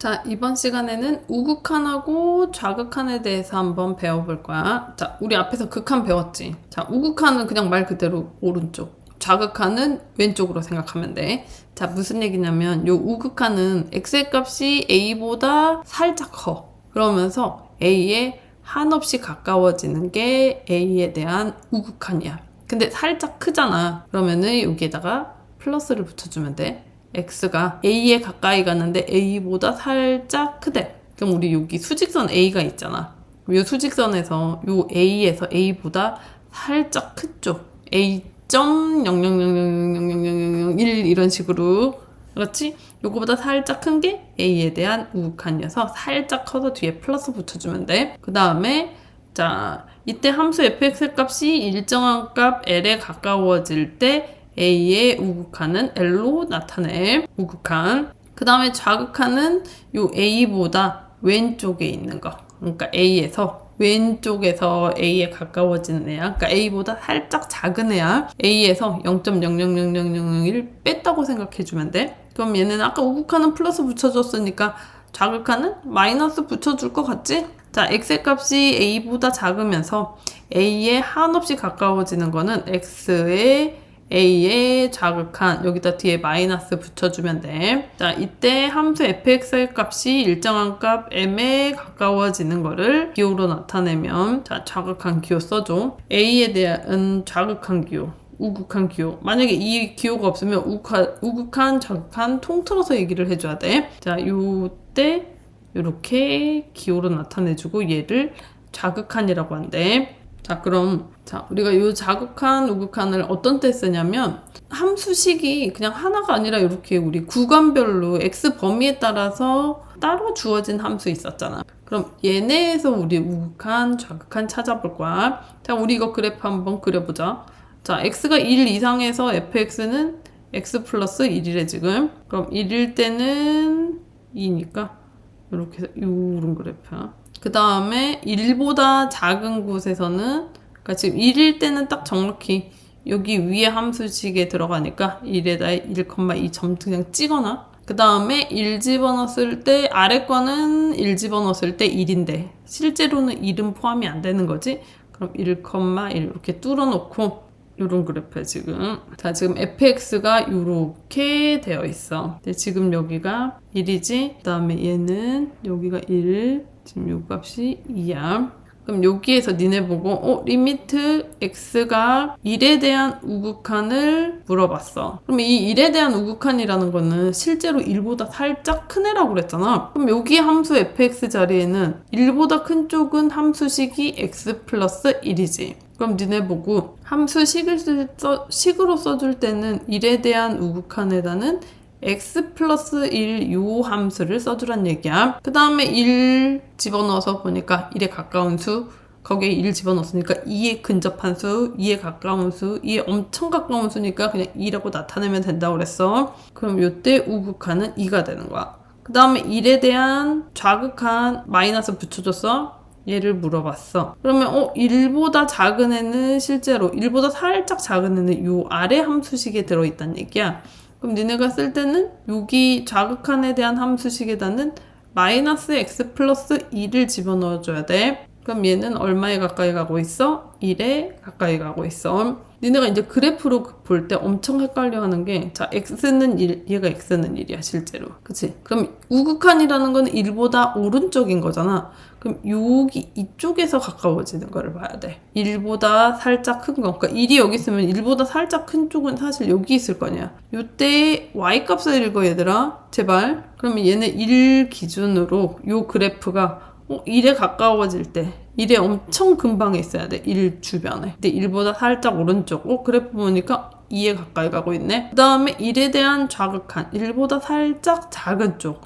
자, 이번 시간에는 우극한하고 좌극한에 대해서 한번 배워볼 거야. 자, 우리 앞에서 극한 배웠지? 자, 우극한은 그냥 말 그대로 오른쪽. 좌극한은 왼쪽으로 생각하면 돼. 자, 무슨 얘기냐면 요 우극한은 x의 값이 a보다 살짝 커. 그러면서 a에 한없이 가까워지는 게 a에 대한 우극한이야. 근데 살짝 크잖아. 그러면은 여기에다가 플러스를 붙여주면 돼. x가 a에 가까이 가는데 a보다 살짝 크대. 그럼 우리 여기 수직선 a가 있잖아. 이 수직선에서 요 a에서 a보다 살짝 큰 쪽 a.00000001 이런 식으로, 그렇지? 요거보다 살짝 큰 게 a에 대한 우극한이어서 살짝 커서 뒤에 플러스 붙여주면 돼. 그 다음에 자, 이때 함수 fx의 값이 일정한 값 l에 가까워질 때 A의 우극한은 L로 나타낼 우극한. 그 다음에 좌극한은 요 A보다 왼쪽에 있는 거. 그러니까 A에서 왼쪽에서 A에 가까워지는 애야. 그러니까 A보다 살짝 작은 애야. A에서 0.000001 뺐다고 생각해주면 돼. 그럼 얘는 아까 우극한은 플러스 붙여줬으니까 좌극한은 마이너스 붙여줄 것 같지? 자, x의 값이 a보다 작으면서 a에 한없이 가까워지는 거는 a의 좌극한, 여기다 뒤에 마이너스 붙여주면 돼. 자, 이때 함수 fx의 값이 일정한 값 m에 가까워지는 거를 기호로 나타내면, 자, 좌극한 기호 써줘. a에 대한 좌극한 기호, 우극한 기호. 만약에 이 기호가 없으면 우극한, 좌극한 통틀어서 얘기를 해줘야 돼. 자, 요때 이렇게 기호로 나타내주고 얘를 좌극한이라고 한대. 자, 그럼 우리가 이 좌극한, 우극한을 어떤 때 쓰냐면 함수식이 그냥 하나가 아니라 이렇게 우리 구간별로 x 범위에 따라서 따로 주어진 함수 있었잖아. 그럼 얘네에서 우리 우극한, 좌극한 찾아볼 거야. 자, 우리 이거 그래프 한번 그려보자. 자, x가 1 이상해서 fx는 x 플러스 1이래 지금. 그럼 1일 때는 2니까 이렇게 해서 이런 그래프야. 그 다음에 1보다 작은 곳에서는, 그러니까 지금 1일 때는 딱 정확히 여기 위에 함수식에 들어가니까 1에다 1,2 점 그냥 찍어놔. 그 다음에 1 집어넣었을 때 아래 거는 1 집어넣었을 때 1인데 실제로는 1은 포함이 안 되는 거지. 그럼 1,1 이렇게 뚫어놓고 요런 그래프야 지금. 자, 지금 fx가 요렇게 되어 있어. 근데 지금 여기가 1이지. 그 다음에 얘는 여기가 1, 지금 요 값이 2야. 그럼 여기에서 니네 보고 리미트 x가 1에 대한 우극한을 물어봤어. 그럼 이 1에 대한 우극한이라는 거는 실제로 1보다 살짝 큰 애라고 그랬잖아. 그럼 여기 함수 fx 자리에는 1보다 큰 쪽은 함수식이 x 플러스 1이지. 그럼 니네 보고 함수식으로 써줄 때는 1에 대한 우극한에다는 x 플러스 1 요 함수를 써주란 얘기야. 그 다음에 1 집어넣어서 보니까 1에 가까운 수, 거기에 1 집어넣었으니까 2에 근접한 수, 2에 가까운 수, 2에 엄청 가까운 수니까 그냥 2라고 나타내면 된다고 그랬어. 그럼 요때 우극한은 2가 되는 거야. 그 다음에 1에 대한 좌극한 마이너스 붙여줬어. 얘를 물어봤어. 그러면 1보다 작은 애는 실제로 1보다 살짝 작은 애는 요 아래 함수식에 들어있다는 얘기야. 그럼 니네가 쓸 때는 여기 좌극한에 대한 함수식에다는 마이너스 x 플러스 2를 집어넣어줘야 돼. 그럼 얘는 얼마에 가까이 가고 있어? 1에 가까이 가고 있어. 니네가 이제 그래프로 볼 때 엄청 헷갈려 하는 게, 자, x는 1, 얘가 x는 1이야, 실제로. 그치? 그럼 우극한이라는 건 1보다 오른쪽인 거잖아. 그럼 여기 이쪽에서 가까워지는 거를 봐야 돼. 1보다 살짝 큰 거. 그러니까 1이 여기 있으면 1보다 살짝 큰 쪽은 사실 여기 있을 거냐. 요때 y-값을 읽어, 얘들아. 제발. 그러면 얘는 1 기준으로 요 그래프가 1에 가까워질 때 1에 엄청 근방에 있어야 돼. 1 주변에. 근데 1보다 살짝 오른쪽. 그래프 보니까 2에 가까이 가고 있네. 그 다음에 1에 대한 좌극한 1보다 살짝 작은 쪽.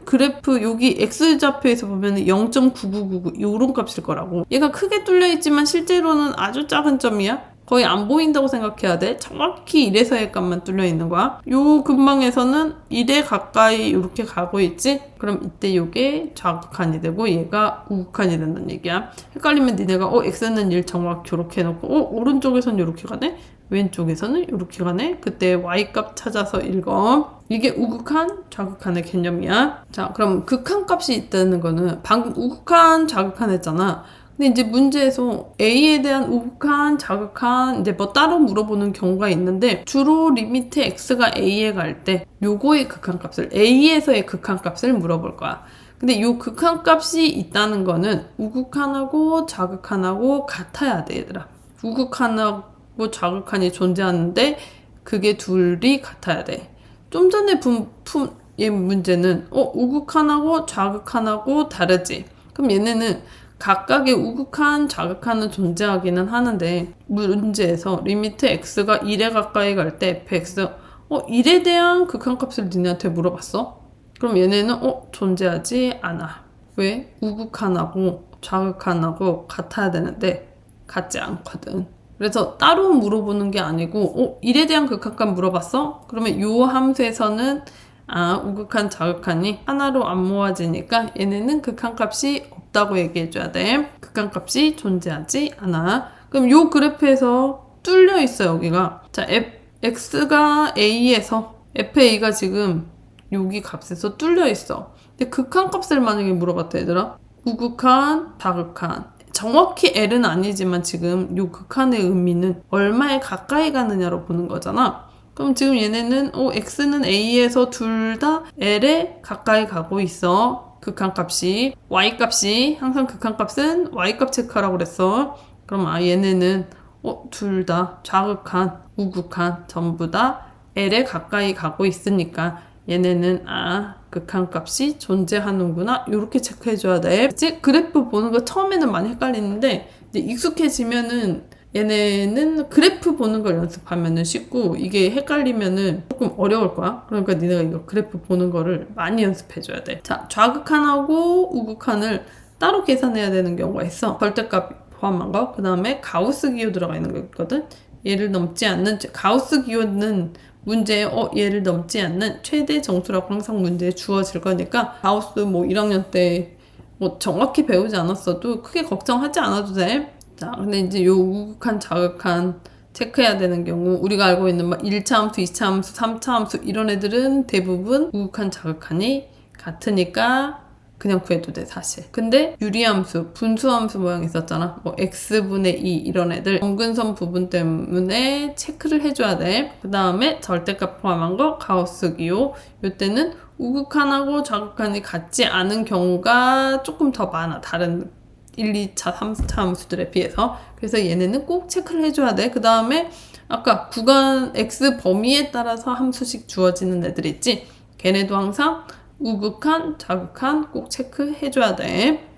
그래프 여기 x좌표에서 보면 0.9999 요런 값일 거라고. 얘가 크게 뚫려 있지만 실제로는 아주 작은 점이야. 거의 안 보인다고 생각해야 돼. 정확히 1에서의 값만 뚫려 있는 거야. 요 근방에서는 1에 가까이 이렇게 가고 있지? 그럼 이때 요게 좌극한이 되고 얘가 우극한이 된다는 얘기야. 헷갈리면 니네가 x는 1 정확히 이렇게 해놓고 오른쪽에선 이렇게 가네? 왼쪽에서는 이렇게 가네. 그때 y값 찾아서 읽어. 이게 우극한, 좌극한의 개념이야. 자, 그럼 극한값이 있다는 거는 방금 우극한, 좌극한 했잖아. 근데 이제 문제에서 A에 대한 우극한, 좌극한 이제 뭐 따로 물어보는 경우가 있는데 주로 리미트 X가 A에 갈 때 요거의 극한값을 A에서의 극한값을 물어볼 거야. 근데 요 극한값이 있다는 거는 우극한하고 좌극한하고 같아야 돼, 얘들아. 우극한하고 좌극한이 존재하는데 그게 둘이 같아야 돼. 좀 전에 분품의 문제는 우극한하고 좌극한하고 다르지. 그럼 얘네는 각각의 우극한, 좌극한은 존재하기는 하는데 문제에서 리미트 x가 1에 가까이 갈 때 fx 1에 대한 극한값을 니네한테 물어봤어? 그럼 얘네는 존재하지 않아. 왜? 우극한하고 좌극한하고 같아야 되는데 같지 않거든. 그래서 따로 물어보는 게 아니고 1에 대한 극한값 물어봤어? 그러면 요 함수에서는 우극한, 좌극한이 하나로 안 모아지니까 얘네는 극한값이 없다고 얘기해줘야 돼. 극한값이 존재하지 않아. 그럼 요 그래프에서 뚫려 있어, 여기가. 자, x가 a에서 fa가 지금 여기 값에서 뚫려 있어. 근데 극한값을 만약에 물어봤다, 얘들아. 우극한, 좌극한. 정확히 L은 아니지만 지금 요 극한의 의미는 얼마에 가까이 가느냐로 보는 거잖아. 그럼 지금 얘네는 x는 a에서 둘 다 l에 가까이 가고 있어. 극한값이. y값이 항상 극한값은 y값 체크하라고 그랬어. 그럼 얘네는 둘 다 좌극한, 우극한 전부 다 l에 가까이 가고 있으니까 얘네는 극한값이 존재하는구나 이렇게 체크해줘야 돼. 그래프 보는 거 처음에는 많이 헷갈리는데 이제 익숙해지면은 얘네는 그래프 보는 걸 연습하면은 쉽고 이게 헷갈리면은 조금 어려울 거야. 그러니까 니네가 이거 그래프 보는 거를 많이 연습해줘야 돼. 자, 좌극한하고 우극한을 따로 계산해야 되는 경우가 있어. 절대값 포함한 거. 그 다음에 가우스 기호 들어가 있는 거 있거든. 얘를 넘지 않는 가우스 기호는 문제에 얘를 넘지 않는 최대 정수라고 항상 문제에 주어질 거니까 가우스 1학년 때 정확히 배우지 않았어도 크게 걱정하지 않아도 돼. 자, 근데 이제 요 우극한, 좌극한 체크해야 되는 경우 우리가 알고 있는 1차 함수, 2차 함수, 3차 함수 이런 애들은 대부분 우극한, 좌극한이 같으니까 그냥 구해도 돼, 사실. 근데 유리함수, 분수함수 모양 있었잖아. x분의 2 이런 애들 정근선 부분 때문에 체크를 해줘야 돼. 그 다음에 절대값 포함한 거 가우스 기호. 이때는 우극한하고 좌극한이 같지 않은 경우가 조금 더 많아. 다른 1, 2차, 3차 함수들에 비해서. 그래서 얘네는 꼭 체크를 해줘야 돼. 그 다음에 아까 구간 x 범위에 따라서 함수씩 주어지는 애들 있지. 걔네도 항상 우극한, 좌극한 꼭 체크해줘야 돼.